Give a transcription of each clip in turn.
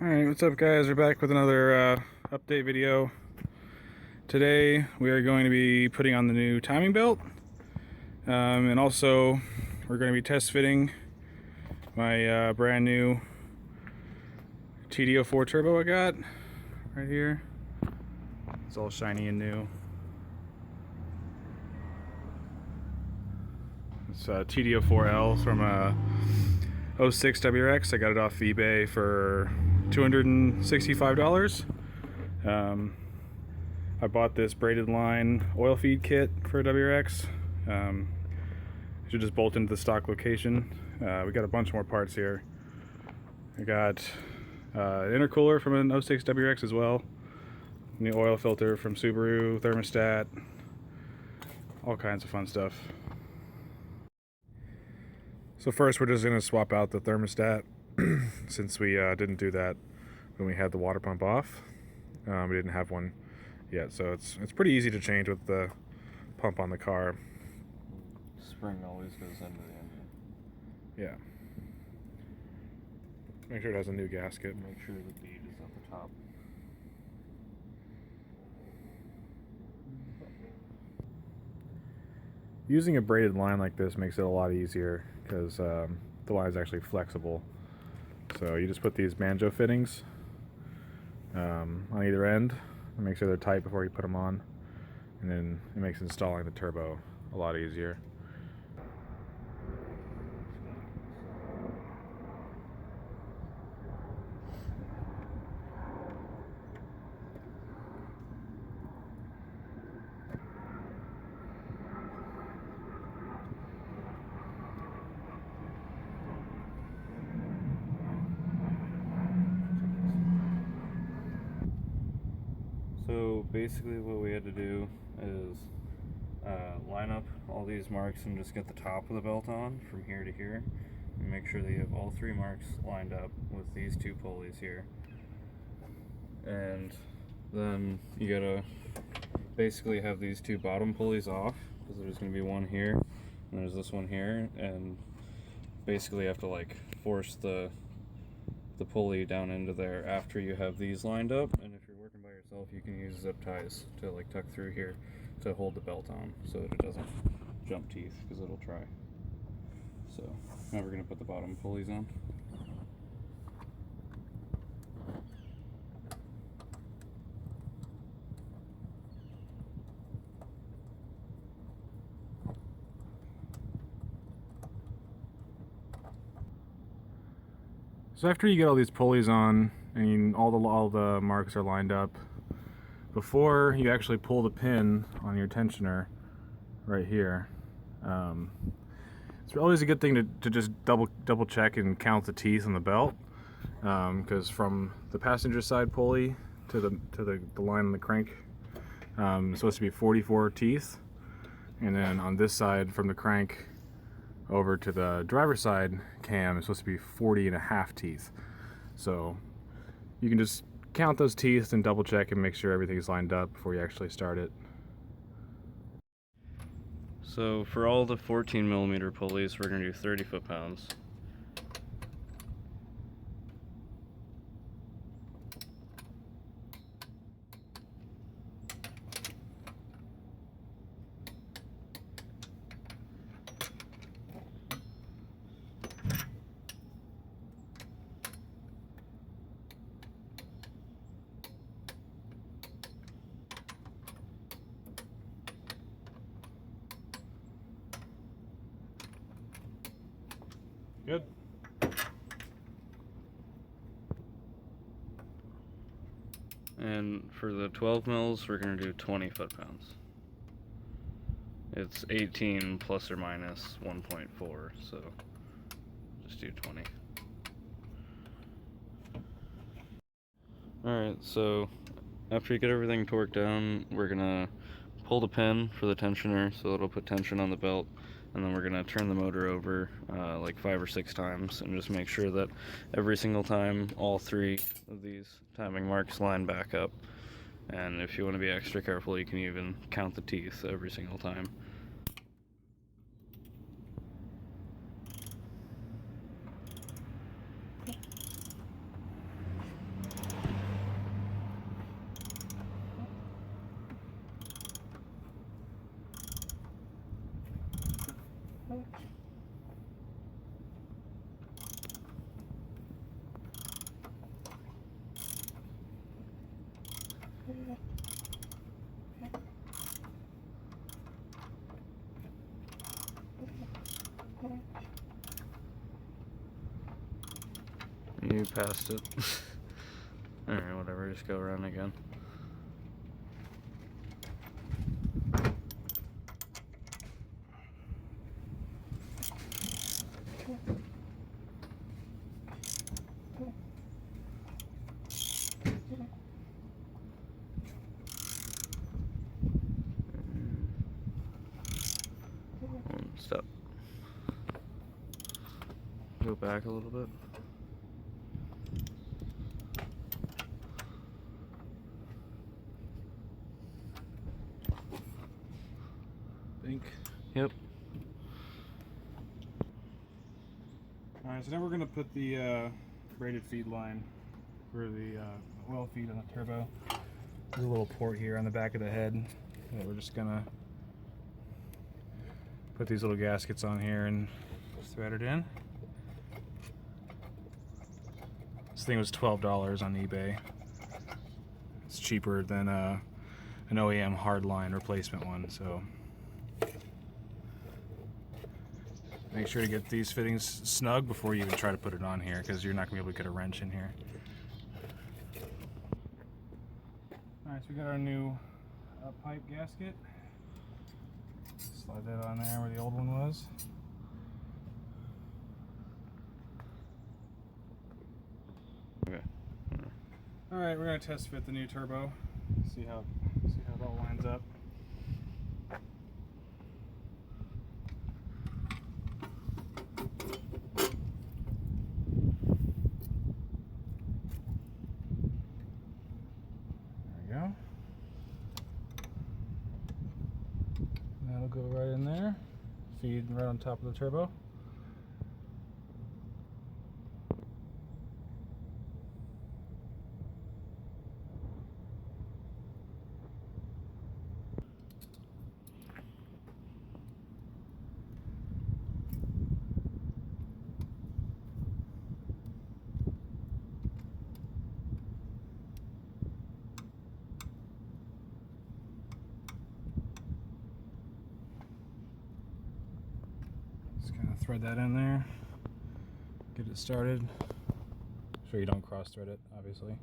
Alright, what's up guys? We're back with another update video. Today we are going to be putting on the new timing belt. And also we're going to be test fitting my brand new TD04 turbo I got right here. It's all shiny and new. It's TD04L from a 06 WRX. I got it off eBay for $265. I bought this braided line oil feed kit for a WRX. You should just bolt into the stock location. We got a bunch more parts here. I got intercooler from an 06 WRX as well. New oil filter from Subaru, thermostat, all kinds of fun stuff. So first we're just going to swap out the thermostat since we didn't do that when we had the water pump off. We didn't have one yet, so it's pretty easy to change with the pump on the car. Spring always goes into the engine. Yeah. Make sure it has a new gasket. Make sure the bead is at the top. Using a braided line like this makes it a lot easier because the line is actually flexible. So you just put these banjo fittings on either end and make sure they're tight before you put them on, and then it makes installing the turbo a lot easier. So basically what we had to do is line up all these marks and just get the top of the belt on from here to here, and make sure that you have all three marks lined up with these two pulleys here. And then you gotta basically have these two bottom pulleys off, because there's going to be one here and there's this one here, and basically you have to like force the pulley down into there after you have these lined up. And if you're working by yourself, you can use zip ties to like tuck through here to hold the belt on so that it doesn't jump teeth, because it'll try. So now we're going to put the bottom pulleys on. So after you get all these pulleys on and all the marks are lined up, before you actually pull the pin on your tensioner right here, it's always a good thing to just double check and count the teeth on the belt, because from the passenger side pulley to the line on the crank, it's supposed to be 44 teeth, and then on this side from the crank over to the driver's side cam is supposed to be 40.5 teeth. So you can just count those teeth and double check and make sure everything's lined up before you actually start it. So for all the 14mm pulleys, we're going to do 30 foot-pounds. Good. And for the 12 mils, we're going to do 20 foot-pounds. It's 18 plus or minus 1.4, so just do 20. Alright, so after you get everything torqued down, we're going to pull the pin for the tensioner so it'll put tension on the belt, and then we're going to turn the motor over like 5 or 6 times and just make sure that every single time all three of these timing marks line back up. And if you want to be extra careful, you can even count the teeth every single time. You passed it. Alright, whatever, just go around again. Stop. Go back a little bit. Think. Yep. Alright, so now we're going to put the braided feed line for the oil feed on the turbo. There's a little port here on the back of the head that we're just going to put these little gaskets on here and thread it in. This thing was $12 on eBay. It's cheaper than an OEM hardline replacement one, so make sure to get these fittings snug before you even try to put it on here, because you're not going to be able to get a wrench in here. Alright, so we got our new pipe gasket. Slide that on there where the old one was. Okay. Alright, we're going to test fit the new turbo. See how it all lines up. Go. That'll go right in there. Feed right on top of the turbo. Thread that in there, get it started. Make sure you don't cross thread it, obviously.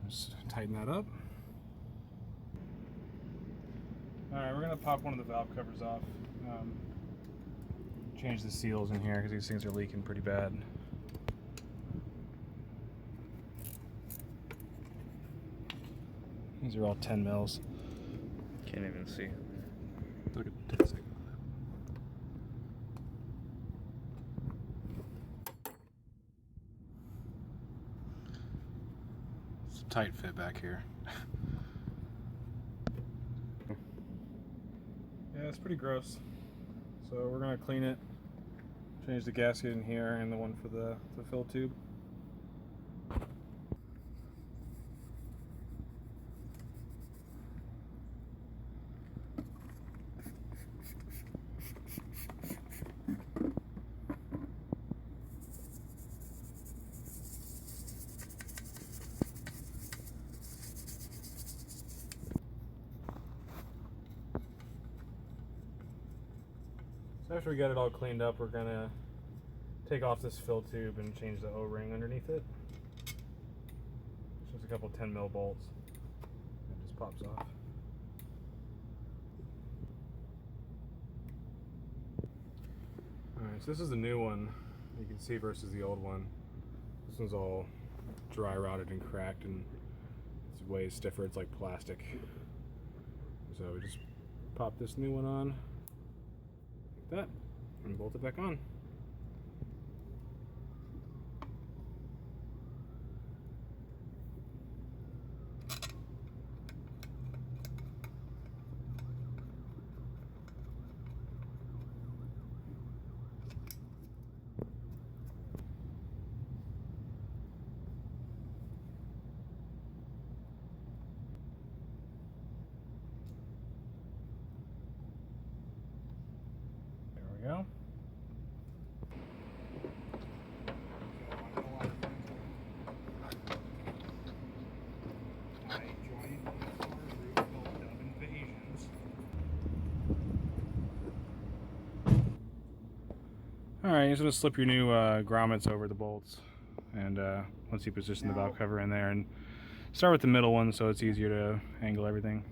Just tighten that up. Alright, we're going to pop one of the valve covers off. Change the seals in here because these things are leaking pretty bad. These are all 10 mils. Can't even see. Take a second. It's a tight fit back here. Yeah, it's pretty gross. So we're gonna clean it, change the gasket in here and the one for the fill tube. So after we got it all cleaned up, we're gonna take off this fill tube and change the O-ring underneath it. It's just a couple 10 mil bolts. It just pops off. Alright, so this is the new one you can see versus the old one. This one's all dry rotted and cracked and it's way stiffer, it's like plastic. So we just pop this new one on like that and bolt it back on. Alright, you're just going to slip your new grommets over the bolts, and once you position the valve cover in there, and start with the middle one so it's easier to angle everything.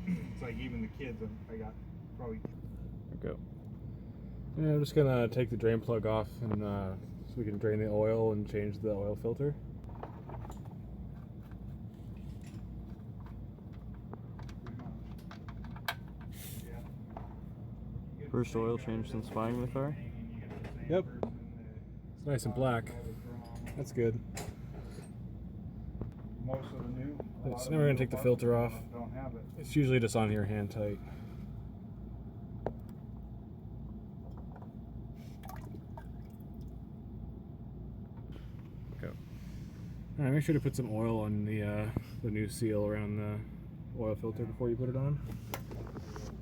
It's like even the kids, I got probably. There we go. Yeah, I'm just gonna take the drain plug off, and so we can drain the oil and change the oil filter. First oil change since buying the car? Yep. It's nice and black. That's good. Most of the new. So now we're gonna take the filter off. Don't have it. It's usually just on here hand tight. Go. All right, make sure to put some oil on the new seal around the oil filter before you put it on.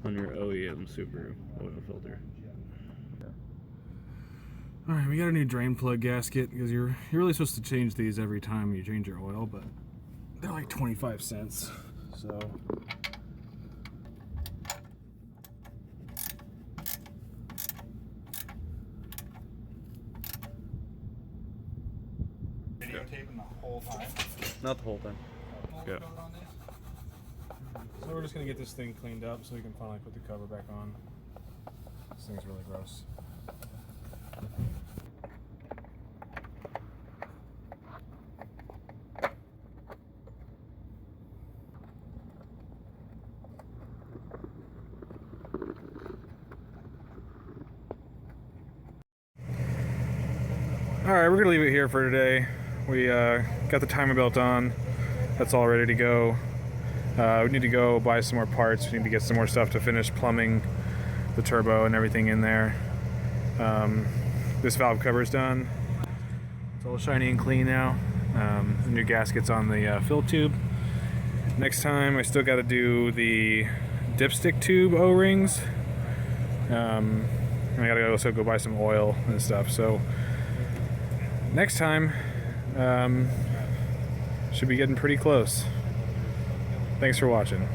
On your OEM Subaru oil filter. All right, we got a new drain plug gasket because you're really supposed to change these every time you change your oil, but they're like 25 cents. So Videotaping the whole time. Not the whole thing. go. So we're just gonna get this thing cleaned up so we can finally put the cover back on. This thing's really gross. Alright, we're gonna leave it here for today. We got the timer belt on. That's all ready to go. We need to go buy some more parts. We need to get some more stuff to finish plumbing the turbo and everything in there. This valve cover's done. It's all shiny and clean now. The new gasket's on the fill tube. Next time I still got to do the dipstick tube O-rings. And I gotta also go buy some oil and stuff. So next time should be getting pretty close. Thanks for watching.